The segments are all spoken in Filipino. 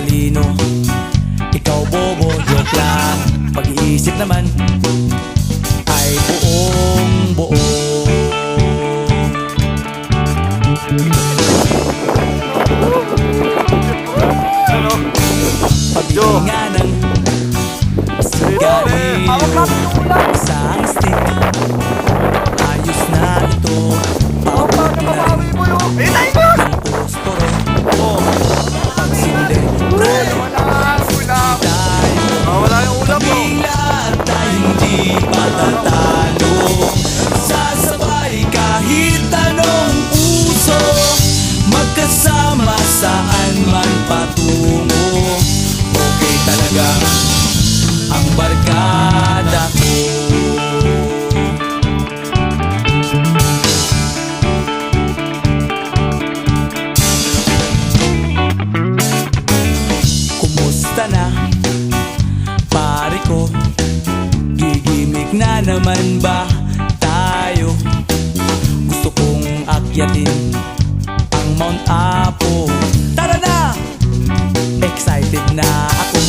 talino, ikaw bobo, joke lang. Pag-iisip naman ay buong buo. Paglinganan, sigarilyo, isang stick. Ayos na ito, paubod na ang posporo. Pagsindi, kaming lahat ay hindi patatalo. Sasabay kahit anong uso, magkasama saan man patungo. Okay talaga ang barkada ko. Kumusta na, pare ko? Gigimik na naman ba tayo? Gusto kong akyatin ang Mount Apo. Tara na! Excited na ako.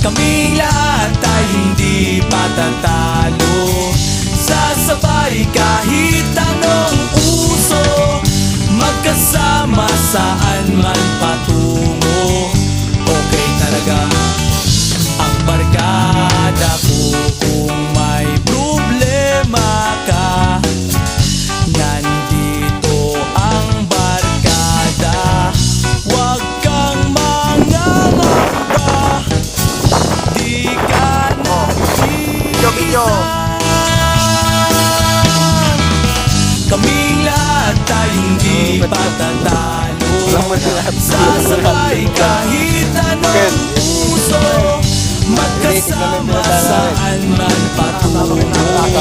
Kaming lahat ay hindi patatalo. Sasabay kahit anong uso, magkasama saan man patungo. Okay talaga ang barkada ko. Kung may problema ka, nandito ang barkada. Huwag kang mangangamba, di ka nag-iisa. Kaming lahat ay hindi patatalo. Sasabay kahit anong puso, magkasama saan man patungo.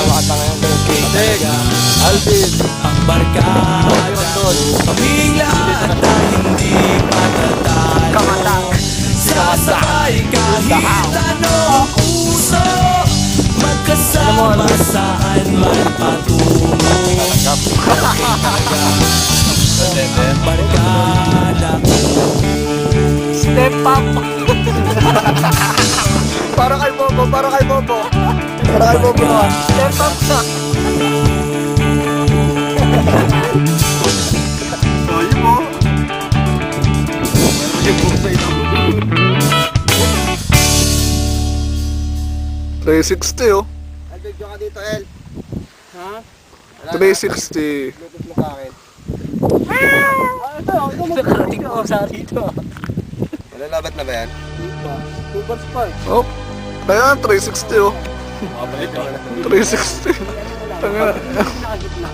Okay talaga ang barkada. Kaming lahat ay hindi patatalo. Sasabay kahit anong puso, magkasama saan man patungo. Okay talaga ang barkada ko. Step up! Para kay Bobo, para kay Bobo. Para kay Bobo. Step up na. Ayun mo. Ayun mo sa ito. 360 oh. Video ka dito, El. Ha? 360. Bluetooth mo sa akin. Ito. Nakarating ko sa dito. Malalabat na ba yan? 2 bars pa eh. Oh. Kaya 360 oh. 360. Tanga na. Nakagitna.